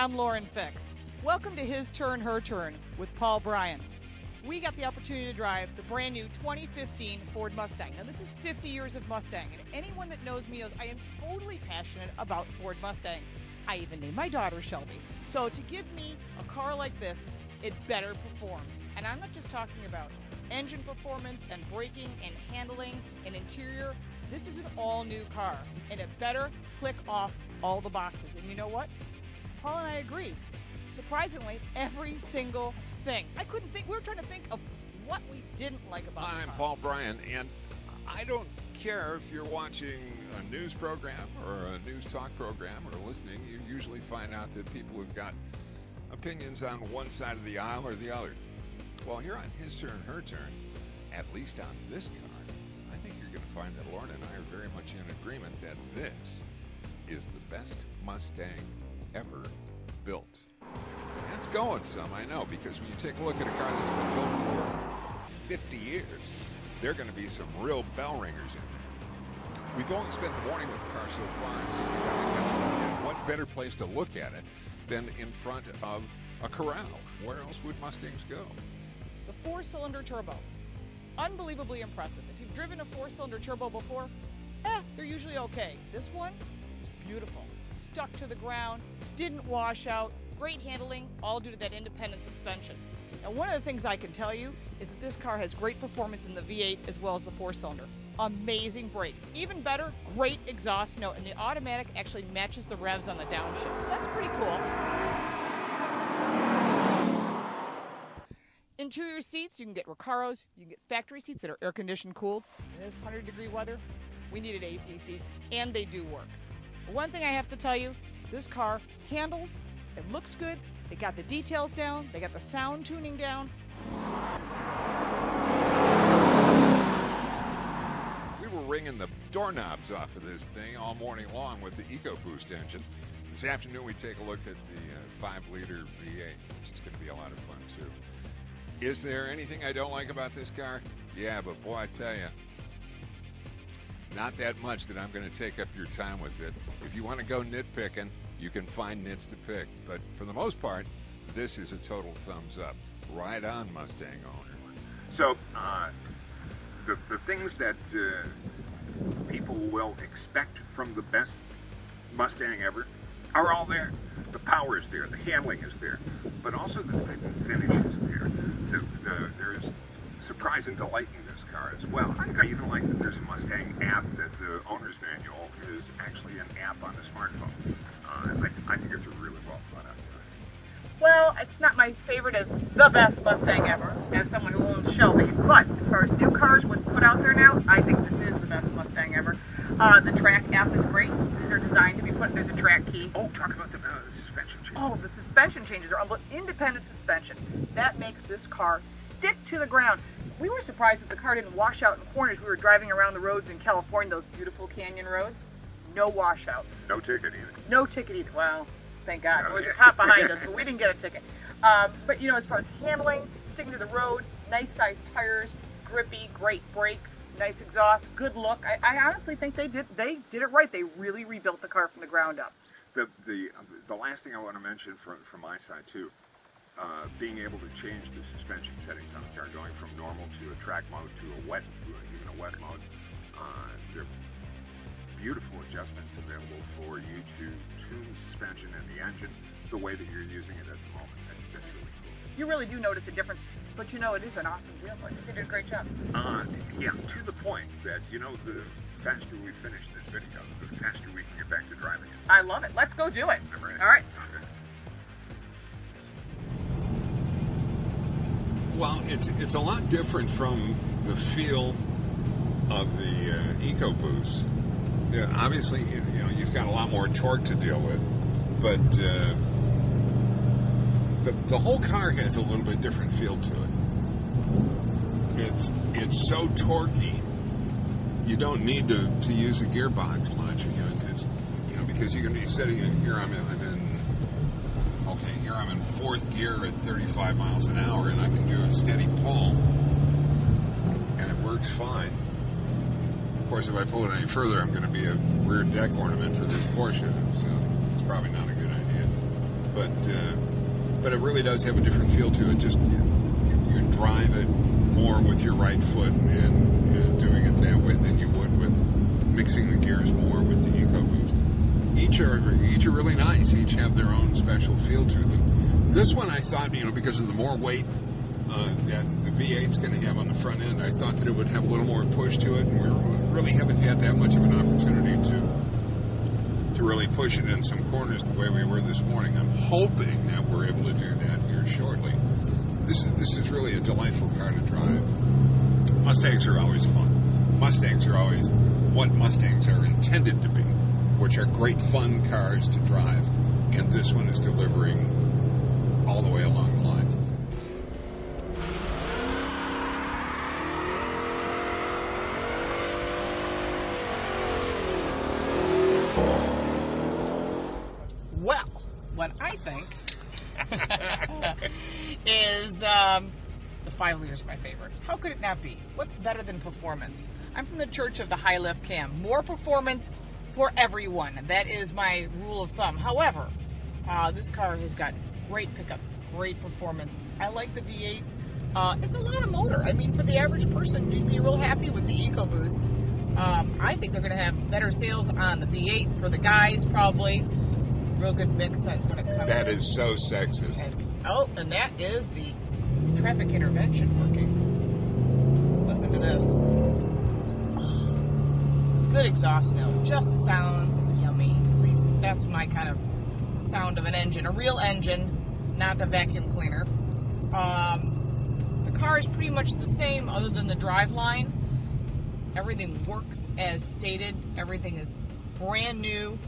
I'm Lauren Fix. Welcome to His Turn, Her Turn with Paul Bryan. We got the opportunity to drive the brand new 2015 Ford Mustang. Now this is 50 years of Mustang, and anyone that knows me knows I am totally passionate about Ford Mustangs. I even named my daughter Shelby. So to give me a car like this, it better perform. And I'm not just talking about engine performance and braking and handling and interior. This is an all-new car, and it better click off all the boxes. And you know what? Paul and I agree. Surprisingly, every single thing. I couldn't think. We were trying to think of what we didn't like about the car. I'm Paul Bryan, and I don't care if you're watching a news program or a news talk program or listening. You usually find out that people have got opinions on one side of the aisle or the other. Well, here on His Turn, Her Turn, at least on this car, I think you're going to find that Lauren and I are very much in agreement that this is the best Mustang ever built. That's going some, I know, because when you take a look at a car that's been built for 50 years, there are going to be some real bell ringers in there. We've only spent the morning with the car so far in Silicon Valley, California, and what better place to look at it than in front of a corral? Where else would Mustangs go? The four-cylinder turbo. Unbelievably impressive. If you've driven a four-cylinder turbo before, they're usually okay. This one is beautiful. Stuck to the ground, didn't wash out, great handling, all due to that independent suspension. Now, one of the things I can tell you is that this car has great performance in the V8 as well as the four-cylinder. Amazing brake. Even better, great exhaust note, and the automatic actually matches the revs on the downshift, so that's pretty cool. Interior seats, you can get Recaros, you can get factory seats that are air-conditioned cooled. In this 100-degree weather, we needed AC seats, and they do work. But one thing I have to tell you, this car handles, it looks good, they got the details down, they got the sound tuning down. We were ringing the doorknobs off of this thing all morning long with the EcoBoost engine. This afternoon we take a look at the 5-liter V8, which is going to be a lot of fun too. Is there anything I don't like about this car? Yeah, but boy, I tell you, not that much that I'm going to take up your time with it. If you want to go nitpicking, you can find nits to pick. But for the most part, this is a total thumbs up. Right on, Mustang owner. So, the things that people will expect from the best Mustang ever are all there. The power is there, the handling is there, but also the fit and finish is there. There's surprise and delight in this car as well. I even like that there's a Mustang app, that the owner's manual is actually an app on the smartphone. I think it's a really well thought out car. Well, it's not my favorite as the best Mustang ever, as someone who owns Shelby's, but as far as new cars, what's put out there now, I think this is the best Mustang ever. The track app is great. These are designed to be put, there's a track key. Oh, talk about the suspension changes. Oh, the suspension changes are independent suspension. That makes this car stick to the ground. We were surprised that the car didn't wash out in corners. We were driving around the roads in California, those beautiful canyon roads. No washout. No ticket either. No ticket either. Well, thank God. There was a cop behind us, but we didn't get a ticket. But you know, as far as handling, sticking to the road, nice sized tires, grippy, great brakes, nice exhaust, good look. I honestly think they did it right. They really rebuilt the car from the ground up. The last thing I want to mention from my side too, being able to change the suspension settings on the car, going from normal to a track mode to a wet, even a wet mode. There are beautiful adjustments available for you to tune the suspension and the engine the way that you're using it at the moment. That's really cool. You really do notice a difference, but you know, it is an awesome vehicle. I think they did a great job. Yeah, to the point that, you know, the faster we finish this video, the faster we can get back to driving it. I love it. Let's go do it. Right. All right. Okay. Well, it's a lot different from the feel of the EcoBoost. Yeah, obviously, you know, you've got a lot more torque to deal with, but the whole car has a little bit different feel to it. It's so torquey. You don't need to use a gearbox much, because you're going to be sitting in here. Here I'm in fourth gear at 35 miles an hour, and I can do a steady pull, and it works fine. Of course, if I pull it any further, I'm going to be a rear deck ornament for this Porsche, so it's probably not a good idea. but it really does have a different feel to it. Just you drive it more with your right foot and doing it that way than you would with mixing the gears more with the EcoBoost. Each are really nice. Each have their own special feel to them. This one I thought, because of the more weight that the V8's going to have on the front end, I thought that it would have a little more push to it, and we really haven't had that much of an opportunity to really push it in some corners the way we were this morning. I'm hoping that we're able to do that here shortly. This is really a delightful car to drive. Mustangs are always fun. Mustangs are always what Mustangs are intended to be, which are great fun cars to drive, and this one is delivering all the way along the lines. Well, what I think is the 5 liter is my favorite. How could it not be? What's better than performance? I'm from the church of the high left cam. More performance for everyone. That is my rule of thumb. However, this car has got great pickup, great performance. I like the V8. It's a lot of motor. I mean, for the average person, you'd be real happy with the EcoBoost. I think they're going to have better sales on the V8 for the guys, probably. Real good mix when it comes. That is so sexist. And that is the traffic intervention working. Listen to this. Good exhaust note. Just sounds yummy. At least that's my kind of sound of an engine. A real engine, not a vacuum cleaner. The car is pretty much the same other than the driveline. Everything works as stated. Everything is brand new.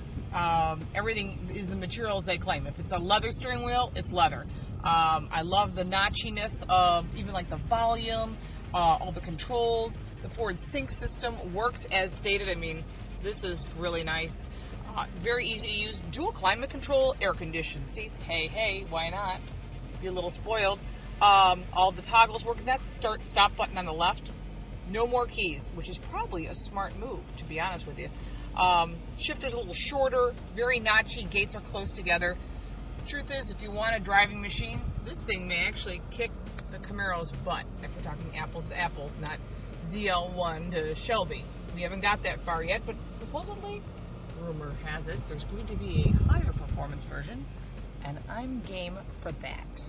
Everything is the materials they claim. If it's a leather steering wheel, it's leather. I love the notchiness of even like the volume, all the controls. The Ford Sync system works as stated. I mean, this is really nice. Very easy to use. Dual climate control, air conditioned seats. Hey, why not? Be a little spoiled. All the toggles work. That's start, stop button on the left. No more keys, which is probably a smart move, to be honest with you. Shifter's a little shorter, very notchy, gates are close together. Truth is, if you want a driving machine, this thing may actually kick the Camaro's butt, if we're talking apples to apples, not ZL1 to Shelby. We haven't got that far yet, but supposedly, rumor has it, there's going to be a higher performance version, and I'm game for that.